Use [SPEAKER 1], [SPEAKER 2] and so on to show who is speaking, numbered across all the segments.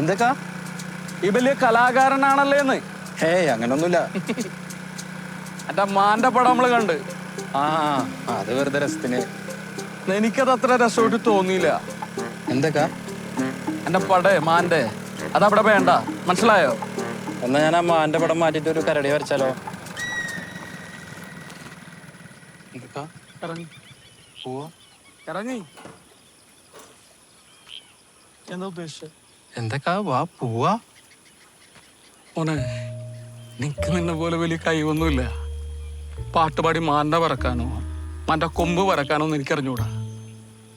[SPEAKER 1] എന്തൊക്കാ
[SPEAKER 2] ഈ വലിയ കലാകാരനാണല്ലേന്ന്?
[SPEAKER 1] ഹേയ് അങ്ങനൊന്നുമില്ല.
[SPEAKER 2] എന്റെ മാന്റെ പടം നമ്മള് കണ്ട്.
[SPEAKER 1] ആ അത് വെറുതെ രസത്തിന്.
[SPEAKER 2] എനിക്കത് അത്ര രസമായിട്ട് തോന്നിയില്ല.
[SPEAKER 1] എന്തൊക്കാ
[SPEAKER 2] എന്റെ പടേ മാന്റെ അതവിടെ വേണ്ട, മനസ്സിലായോ?
[SPEAKER 1] എന്നാ ഞാൻ ആ മാന്റെ പടം മാറ്റിട്ട് ഒരു കരടി വരച്ചാലോ? എന്തൊക്കാ
[SPEAKER 2] ഇറങ്ങി
[SPEAKER 1] പോവാ?
[SPEAKER 2] ഇറങ്ങി എന്താ ഉദ്ദേശിച്ചത്?
[SPEAKER 1] എന്തൊക്കാ വാ പോവാ.
[SPEAKER 2] മോനെ, നിനക്ക് നിന്നെ പോലെ വലിയ കഴിവൊന്നുമില്ല. പാട്ടുപാടി മാന്റെ പറക്കാനോ മാന്റെ കൊമ്പ് പറക്കാനോ ഒന്നും എനിക്കറിഞ്ഞൂടാ.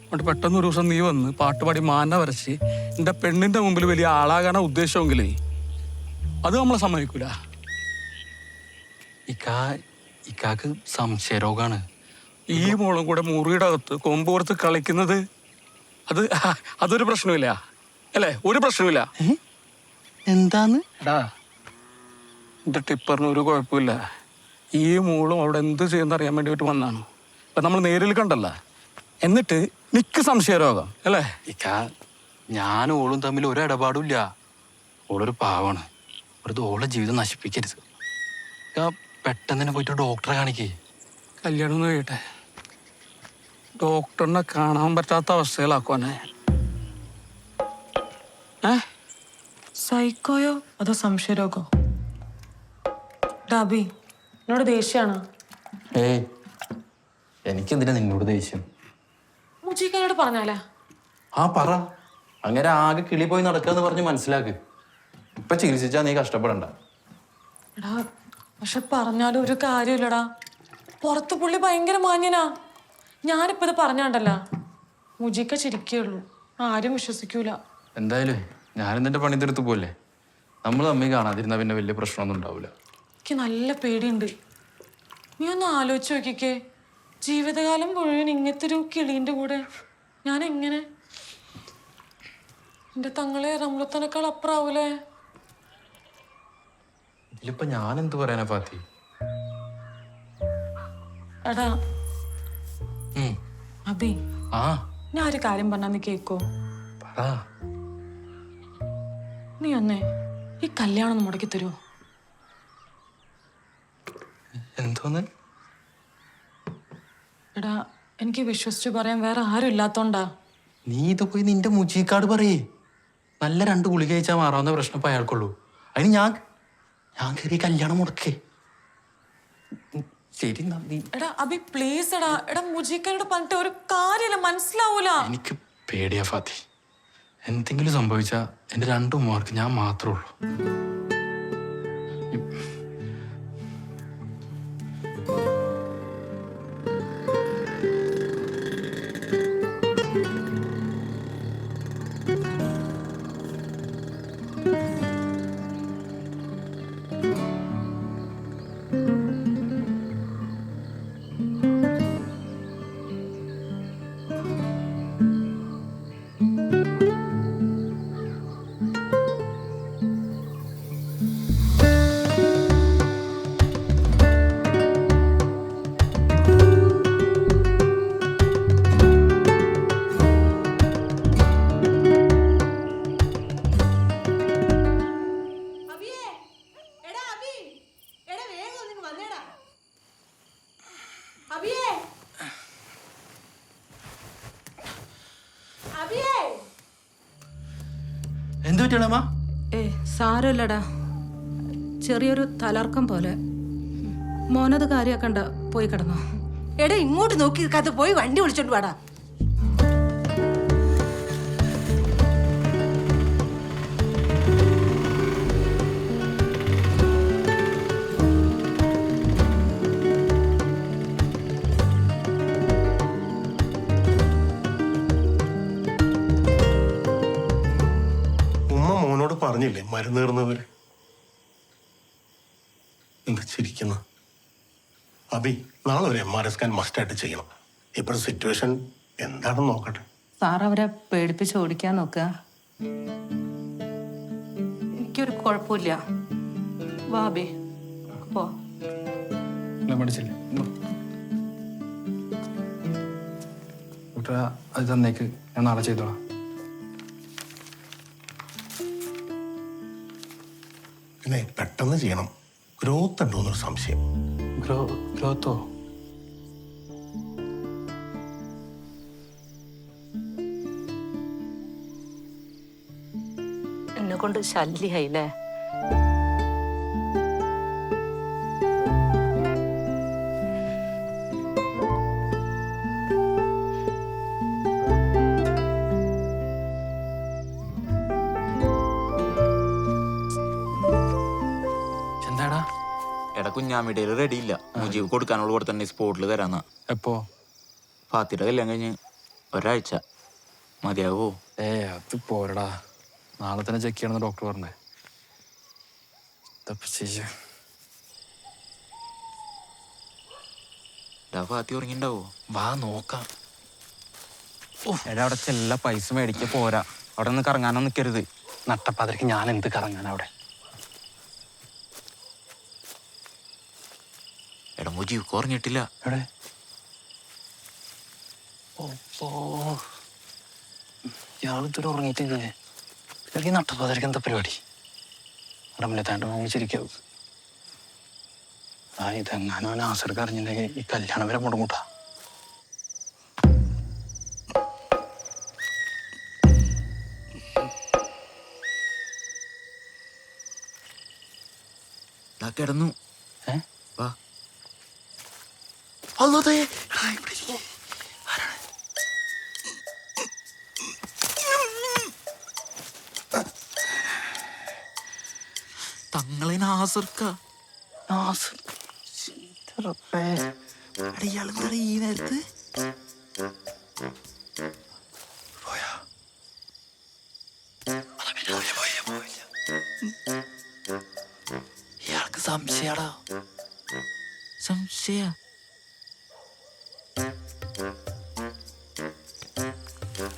[SPEAKER 2] എന്നിട്ട് പെട്ടെന്ന് ഒരു ദിവസം നീ വന്ന് പാട്ടുപാടി മാനെ വരച്ച് എന്റെ പെണ്ണിന്റെ മുമ്പിൽ വലിയ ആളാകാനാ ഉദ്ദേശമെങ്കിലേ അത് നമ്മളെ സമ്മതിക്കൂല.
[SPEAKER 1] ഇക്കാക്ക് സംശയരോഗാണ്.
[SPEAKER 2] ഈ മോളും കൂടെ മുറിയുടെ അകത്ത് കൊമ്പ് കൊടുത്ത് കളിക്കുന്നത് അതൊരു പ്രശ്നമില്ല അല്ലേ? ഒരു പ്രശ്നമില്ല.
[SPEAKER 1] എന്താന്ന്
[SPEAKER 2] എടാ, എന്റെ ടിപ്പറിന് ഒരു കുഴപ്പമില്ല. ഈ മോളും അവിടെ എന്ത് ചെയ്യുന്ന അറിയാൻ വേണ്ടിയിട്ട് വന്നാണ്. ഇപ്പൊ നമ്മൾ നേരിൽ കണ്ടല്ല. എന്നിട്ട് നിക്ക് സംശയരോഗം അല്ലേ?
[SPEAKER 1] ഞാനും ഓളും തമ്മിൽ ഒരു ഇടപാടും ഇല്ല. ഓളൊരു പാവാണ്. വെറുതെ ഓളെ ജീവിതം നശിപ്പിക്കരുത്. പെട്ടെന്ന് തന്നെ പോയിട്ട് ഡോക്ടറെ കാണിക്കേ.
[SPEAKER 2] കല്യാണം ഒന്ന് കഴിയട്ടെ. ഡോക്ടറിനെ കാണാൻ പറ്റാത്ത അവസ്ഥയിലാക്കുവാനെ.
[SPEAKER 3] സൈക്കോയോ അതോ സംശയരോഗോ? ഡാബി, എന്നോട് ദേഷ്യാണ്.
[SPEAKER 1] ഏയ്, എനിക്കെന്തിനാ നിന്നോട് ദേഷ്യം?
[SPEAKER 3] മുജീക്കനോട് പറഞ്ഞാലാ?
[SPEAKER 1] ആ പറ. അങ്ങനെ ആകെ കിളി പോയി നടക്കാന്ന് പറഞ്ഞ് മനസ്സിലാക്ക്. ഇപ്പൊ ചികിത്സിച്ചാ നീ കഷ്ടപ്പെടണ്ട.
[SPEAKER 3] എടാ, പക്ഷെ പറഞ്ഞാലും ഒരു കാര്യമില്ലടാ. പുറത്ത് പുള്ളി ഭയങ്കര മാന്യനാ. ഞാനിപ്പോ ഇത് പറഞ്ഞാണ്ടല്ല, മുജീക്ക ചിരിക്കുള്ളൂ. ആരും വിശ്വസിക്കൂല.
[SPEAKER 1] എന്തായാലും ഞാനും നിന്റെ പണി തീർത്ത് പോലെ. നമ്മൾ തമ്മിൽ കാണാതിരുന്ന പിന്നെ വലിയ പ്രശ്നമൊന്നും ഉണ്ടാവില്ല.
[SPEAKER 3] എനിക്ക് നല്ല പേടിയുണ്ട്. നീ ഒന്ന് ആലോചിച്ച് നോക്കിക്കേ, ജീവിതകാലം മുഴുവൻ ഇങ്ങനത്തെ ഒരു കിളീൻ്റെ കൂടെ ഞാൻ എങ്ങനെ? എന്റെ തങ്ങളെ റംലത്തനേക്കാൾ അപ്പുറാവൂലേ?
[SPEAKER 1] ഇതിലിപ്പോ ഞാൻ എന്ത് പറയാനാ ഫാത്തി?
[SPEAKER 3] എടാ അബി, ഞാൻ ഒരു കാര്യം പറഞ്ഞാ നീ കേക്കോ?
[SPEAKER 1] പറ.
[SPEAKER 3] നീ ഒന്നേ ഈ കല്യാണം ഒന്ന് മുടക്കി തരുമോ?
[SPEAKER 1] എന്തോന്ന്?
[SPEAKER 3] എടാ, എനിക്ക് വിശ്വസിച്ച് പറയാൻ വേറെ ആരും ഇല്ലാത്തോണ്ടാ.
[SPEAKER 1] നീ ഇത് പോയി നിന്റെ മുജീക്കാട് പറയേ. നല്ല 2 ഗുളിക കഴിച്ചാൽ മാറാവുന്ന പ്രശ്നം ഇപ്പൊ അയാൾക്കുള്ളൂ. അതിന് ഞാൻ കയറി കല്യാണം മുടക്കേ. ശരി നന്ദി.
[SPEAKER 3] എടാ അബി പ്ലീസ്. എടാ മുജീക്കനോട് പറഞ്ഞിട്ട് ഒരു കാര്യമില്ല, മനസ്സിലാവൂല.
[SPEAKER 1] എനിക്ക് പേടിയാ ഫാത്തി. എന്തെങ്കിലും സംഭവിച്ചാ എന്റെ 2 ഉമ്മമാർക്ക് ഞാൻ മാത്രമേ ഉള്ളൂ. എന്ത് പറ്റണമ്മ?
[SPEAKER 4] സാരമില്ലടാ, ചെറിയൊരു തലർക്കം പോലെ. മോനത് കാര്യാക്കണ്ട, പോയി കിടന്നോ.
[SPEAKER 5] എടാ, ഇങ്ങോട്ട് നോക്കി നിൽക്കാത്ത പോയി വണ്ടി വിളിച്ചോണ്ട് വാടാ.
[SPEAKER 6] പറഞ്ഞില്ലേ മരുന്ന് തീർന്നവര്? എന്താ ചിരിക്കുന്ന? അബി, നാളെ ഒരു MRI സ്കാൻ മസ്റ്റായിട്ട് ചെയ്യണം. ഇപ്പോഴത്തെ സിറ്റുവേഷൻ എന്താണെന്ന് നോക്കട്ടെ.
[SPEAKER 4] സാർ അവരെ പേടിപ്പിച്ച് ഓടിക്കാൻ നോക്കുക. എനിക്കൊരു കുഴപ്പമില്ല. വാബി പോ.
[SPEAKER 1] അത് തന്നേക്ക്, ഞാൻ നാളെ ചെയ്തോളാം.
[SPEAKER 6] പിന്നെ പെട്ടെന്ന് ചെയ്യണം. ഗ്രോത്ത് ഉണ്ടോന്നൊരു സംശയം.
[SPEAKER 1] ഗ്രോത്തോ?
[SPEAKER 4] എന്നെ കൊണ്ട് ശല്യായില്ലേ?
[SPEAKER 1] എന്താടാ?
[SPEAKER 7] എടാ കുഞ്ഞാമിടയിൽ റെഡി ഇല്ല. മുജീബ് കൊടുക്കാനുള്ള കൂടെ തന്നെ സ്പോട്ടിൽ തരാന്നാ.
[SPEAKER 1] എപ്പോ?
[SPEAKER 7] ഫാത്തിയുടെ കല്യാണം കഴിഞ്ഞ് ഒരാഴ്ച മതിയാവോ?
[SPEAKER 1] അത് പോരടാ. നാളെ തന്നെ ചെക്ക് ചെയ്യണമെന്ന് ഡോക്ടർ പറഞ്ഞേ.
[SPEAKER 7] ഫാത്തി ഉറങ്ങിണ്ടാവോ?
[SPEAKER 1] വാ നോക്കാം.
[SPEAKER 7] എടാ അവിടെ ചെല്ല പൈസ മേടിക്ക പോരാ. അവിടെ നിന്ന് കറങ്ങാനോ നിൽക്കരുത്.
[SPEAKER 1] നട്ടപ്പാതിരക്ക് ഞാൻ എന്ത് കറങ്ങാൻ അവിടെ?
[SPEAKER 7] എടാ മുജീബ് കുറഞ്ഞിട്ടില്ല.
[SPEAKER 1] എവിടെ? ഇയാളിതൊരു ഉറങ്ങിയിട്ടില്ലേ? ഈ നട്ടപ്പാതിരക്ക് എന്താ പരിപാടി? അവിടെ താണ്ട് വാങ്ങിച്ചിരിക്കാവും. ഇതെങ്ങാനോ നാസർക്ക് അറിഞ്ഞിട്ടുണ്ടെങ്കിൽ ഈ കല്യാണം വരെ മുടങ്ങൂട്ടാ.
[SPEAKER 7] കിടന്നു. വാ. തങ്ങളെ നാസർക്ക. ഇയാളെന്താ ഈ നേരത്ത്?
[SPEAKER 1] ഇയാൾക്ക് സംശയാടാ.
[SPEAKER 7] സംശയ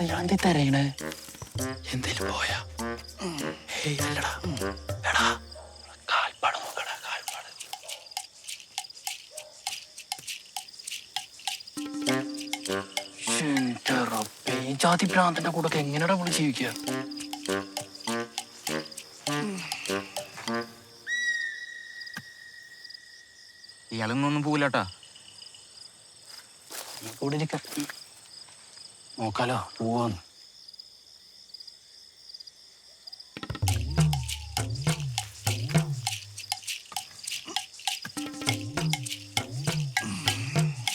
[SPEAKER 1] അയാളെന്തീ തരയണേ? എന്തേലും പോയാ? അല്ലടാ. എടാ കാൽപ്പാട് നോക്കടാ, കാൽപ്പാട്. എന്റെ റബ്ബേ, ഈ ജാതി ഭ്രാന്തന്റെ കൂടെ എങ്ങനെയാടാ നമ്മള് ജീവിക്കുക?
[SPEAKER 7] ഇയാളൊന്നും പോവില്ലാട്ടാ.
[SPEAKER 1] കൂടെ ഇരിക്കാം. നോക്കാലോ പോവാന്ന്.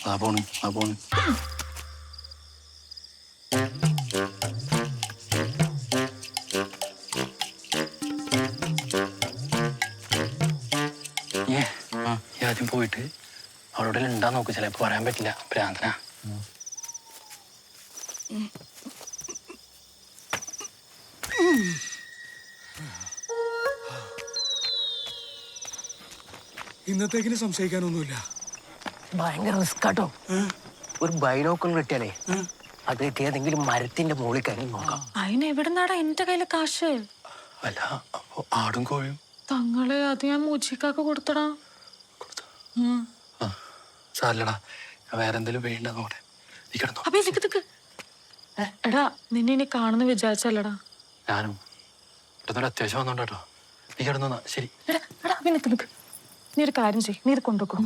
[SPEAKER 1] ആ പോണ്. ആദ്യം പോയിട്ട് അവളോട് ഉണ്ടാ നോക്ക്. ചിലപ്പോ പറയാൻ പറ്റില്ല, ഭ്രാന്തനാ.
[SPEAKER 2] ഇന്നത്തേക്കിന് സംശയിക്കാനൊന്നുമില്ല.
[SPEAKER 8] ഭയങ്കര റിസ്കാട്ടോ. ഒരു ബൈനോക്കുകൾ കിട്ടിയാലേ അത് ഏതെങ്കിലും മരത്തിന്റെ മുകളിൽ കയറി നോക്കാം.
[SPEAKER 3] അതിന് എവിടുന്നാടാ എന്റെ കയ്യില് കാശ്?
[SPEAKER 1] അല്ല, അപ്പൊ ആടും കോഴിയും
[SPEAKER 3] തങ്ങളെ അത് ഞാൻ മൂച്ചിക്കാക്ക് കൊടുത്തടാ.
[SPEAKER 1] സാരല്ലടാ, വേറെ എന്തെങ്കിലും വേണ്ട നോട്ടെ. നീ കിടന്നോ.
[SPEAKER 3] അപ്പൊ ഇതിക്ക് എടാ, നിന്നെ ഇനി കാണുന്ന വിചാരിച്ചല്ലടാ.
[SPEAKER 1] ഞാനും ഇവിടുന്നൊരു അത്യാവശ്യം വന്നോട്ടോ. നീ കിടന്നോന്നാ. ശരി.
[SPEAKER 3] എടാ നിക്ക്. നീ ഒരു കാര്യം ചെയ്യ്, നീ ഇത് കൊണ്ടുവെക്കോ.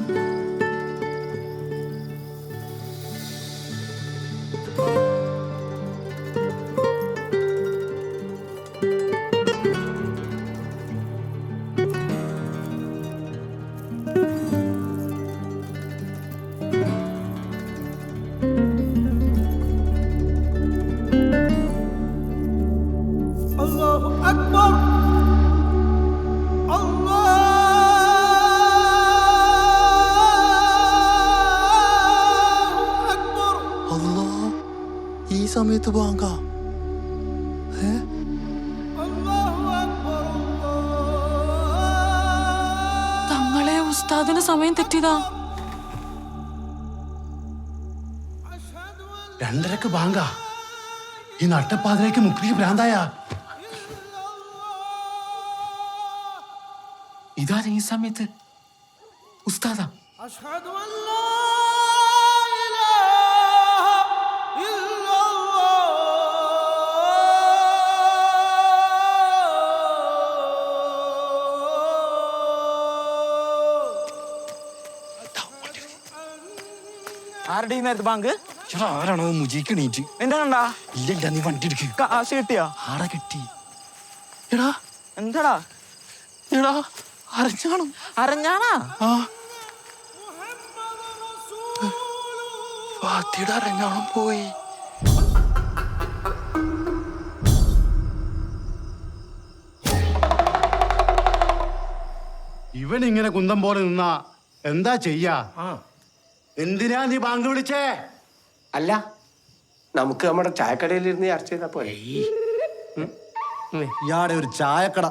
[SPEAKER 1] ഈ സമയത്ത് ബാങ്ക?
[SPEAKER 3] തങ്ങളെ ഉസ്താദിന് സമയം തെറ്റിയതാ.
[SPEAKER 6] 2:30 ബാങ്ക. ഈ നട്ടപ്പാതിരേക്ക് മുക്രിക്ക് ഭ്രാന്തായ.
[SPEAKER 1] ഇതാ ഈ സമയത്ത് ഉസ്താദാ?
[SPEAKER 7] ആരുടെ ഈ നേരത്തെ ബാങ്ക്?
[SPEAKER 1] ചേട്ടാ ആരാണോ മുജിക്ക് എണീറ്റ്?
[SPEAKER 7] എന്താ കണ്ടാ?
[SPEAKER 1] ഇല്ല നീ വണ്ടി എടുക്ക്.
[SPEAKER 7] കാശ് കിട്ടിയാ?
[SPEAKER 1] ആടാ കിട്ടി. എടാ
[SPEAKER 7] എന്താടാ?
[SPEAKER 1] എടാ അറിഞ്ഞാണോ?
[SPEAKER 7] അറിഞ്ഞാണാ?
[SPEAKER 1] ആ ഫാത്തിയുടെ അറിഞ്ഞാണോ പോയി?
[SPEAKER 9] ഇവൻ ഇങ്ങനെ കുന്തം പോലെ നിന്നാ എന്താ ചെയ്യാ? എന്തിനാ നീ ബാങ്ക് വിളിച്ചേ?
[SPEAKER 8] അല്ല, നമുക്ക് നമ്മുടെ ചായക്കടയിൽ ഇരുന്ന് ചർച്ച ചെയ്താ പോലെ.
[SPEAKER 9] ഇയാടെ ഒരു ചായക്കട,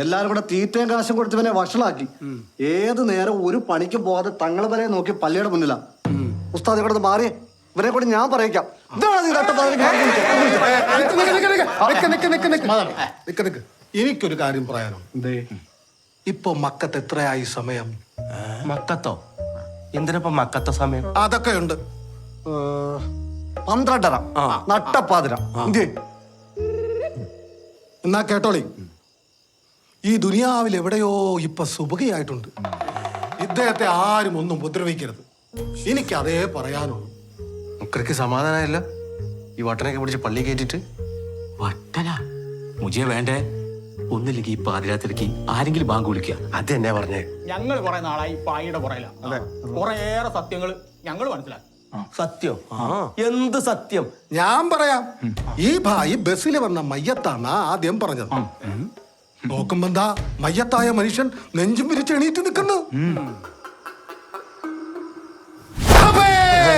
[SPEAKER 9] എല്ലാരും കൂടെ തീറ്റയും കാശും കൊടുത്തവനെ വഷളാക്കി. ഏത് നേരം ഒരു പണിക്കും പോകാതെ തങ്ങളെ വരെ നോക്കി പള്ളിയുടെ മുന്നിലാ. ഉസ്താദ് ഇവിടെ നിന്ന് മാറി, ഇവരെ കൂടി ഞാൻ പറയിക്കാം.
[SPEAKER 6] എനിക്കൊരു കാര്യം പറയാനുണ്ട്. ഇപ്പൊ മക്കത്ത് എത്രയായി സമയം?
[SPEAKER 8] മക്കത്തോ? എന്തിനപ്പോ മക്കത്ത സമയം?
[SPEAKER 6] അതൊക്കെ ഉണ്ട്.
[SPEAKER 9] 12:30 നട്ടപ്പാതിര.
[SPEAKER 6] എന്നാ കേട്ടോളി, ഈ ദുനിയാവിൽ എവിടെയോ ഇപ്പൊ സുബഹിയായിട്ടുണ്ട്. ഇദ്ദേഹത്തെ ആരും ഒന്നും ഉപദ്രവിക്കരുത്. എനിക്ക് അതേ പറയാനുള്ളൂ.
[SPEAKER 10] മുക്കർക്ക് സമാധാനമല്ല ഈ വട്ടനൊക്കെ പിടിച്ച് പള്ളി കയറ്റിട്ട്.
[SPEAKER 11] വട്ടന മുജിയെ വേണ്ടേ? ഒന്നില്ലെങ്കിൽ ഈ പാതിരാത്രിക്ക് ആരെങ്കിലും ബാങ്ക് വിളിക്കുക.
[SPEAKER 10] അത് തന്നെ പറഞ്ഞേ.
[SPEAKER 2] ഞങ്ങൾ കുറെ നാളായി പായിയുടെ പുറയില. കുറേയേറെ സത്യങ്ങൾ ഞങ്ങൾ മനസ്സിലാക്കി.
[SPEAKER 8] സത്യം? എന്ത് സത്യം?
[SPEAKER 6] ഞാൻ പറയാം. ഈ ഭായി ബസ്സിൽ വന്ന മയ്യത്താണ് ആദ്യം പറഞ്ഞത്. നോക്കുമ്പോ എന്താ മയ്യത്തായ മനുഷ്യൻ നെഞ്ചും വിരിച്ച് എണീറ്റ് നിൽക്കുന്നു.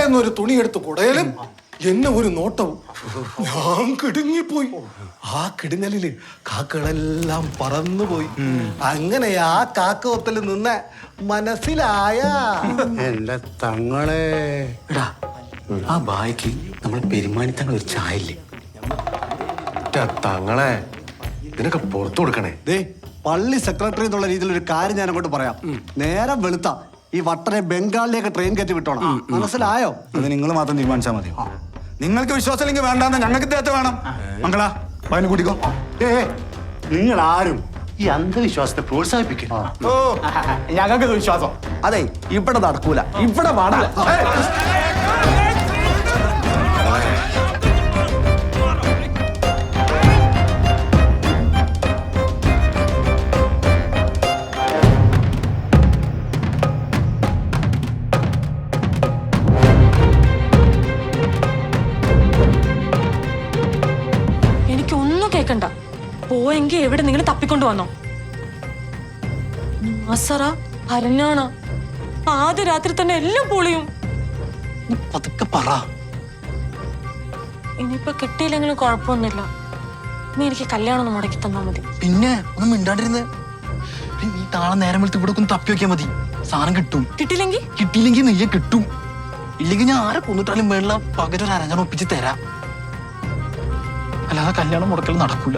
[SPEAKER 6] എന്നൊരു തുണി എടുത്ത് കുടയലും എന്നെ ഒരു നോട്ടവും. ഞാൻ കിടുങ്ങിപ്പോയി. ആ കിടുങ്ങലില് കാക്കകളെല്ലാം പറന്നുപോയി. അങ്ങനെ ആ കാക്കവത്തിൽ നിന്ന് മനസ്സിലായ
[SPEAKER 9] എന്റെ തങ്ങളെ.
[SPEAKER 11] എടാ ആ ബായിക്ക് നമ്മൾ പെരുമാനിത്തങ്ങൾ ഒരു ചായ ഇല്ലേ?
[SPEAKER 10] തങ്ങളെ ഇതിനൊക്കെ പുറത്തു കൊടുക്കണേ.
[SPEAKER 9] ദേ, പള്ളി സെക്രട്ടറി എന്നുള്ള രീതിയിൽ ഒരു കാര്യം ഞാൻ അങ്ങോട്ട് പറയാം. നേരം വെളുത്ത ഈ വട്ടനെ ബംഗാളിലേക്ക് ട്രെയിൻ കയറ്റി വിട്ടോണം. മനസ്സിലായോ?
[SPEAKER 12] അത് നിങ്ങൾ മാത്രം തീരുമാനിച്ചാൽ മതി. നിങ്ങൾക്ക് വിശ്വാസമില്ലെങ്കിൽ വേണ്ടാന്ന് ഞങ്ങൾക്ക് ഇദ്ദേഹത്തെ വേണം. മംഗളാ പതിന് കൂട്ടിക്കോ.
[SPEAKER 9] നിങ്ങൾ ആരും ഈ അന്ധവിശ്വാസത്തെ പ്രോത്സാഹിപ്പിക്കും.
[SPEAKER 2] ഓ ഞങ്ങൾക്ക് വിശ്വാസം.
[SPEAKER 9] അതെ, ഇവിടെ നടക്കൂല, ഇവിടെ പാടില്ല.
[SPEAKER 3] എനിക്കൊന്നും കേക്കണ്ട. പോയെങ്കിൽ എവിടെ നിങ്ങൾ തപ്പിക്കൊണ്ടു വന്നോ? അസറ ഭരഞ്ഞാണ്. ആദ്യ രാത്രി തന്നെ എല്ലാം പൊളിയും.
[SPEAKER 1] അതൊക്കെ പറ.
[SPEAKER 3] ഇനിയിപ്പൊ കിട്ടിയില്ലെങ്കിലും കുഴപ്പമൊന്നുമില്ല. നീ എനിക്ക് കല്യാണം ഒന്ന് മുടക്കി തന്നാ മതി.
[SPEAKER 1] പിന്നെ ഒന്നും മിണ്ടാണ്ടിരുന്ന് നീ താളെ നേരം വെളുത്ത് ഇവിടെ ഒന്ന് തപ്പി വെക്കാൻ മതി. സാധനം കിട്ടും. കിട്ടിയില്ലെങ്കിൽ നെയ്യെ കിട്ടും. ഇല്ലെങ്കിൽ ഞാൻ ആരെ കൊന്നിട്ടാലും വേണ്ട പകരം ഒരു അരഞ്ഞാൻ ഒപ്പിച്ച് തരാം. അല്ലാതെ കല്യാണം മുടക്കൽ നടക്കൂല.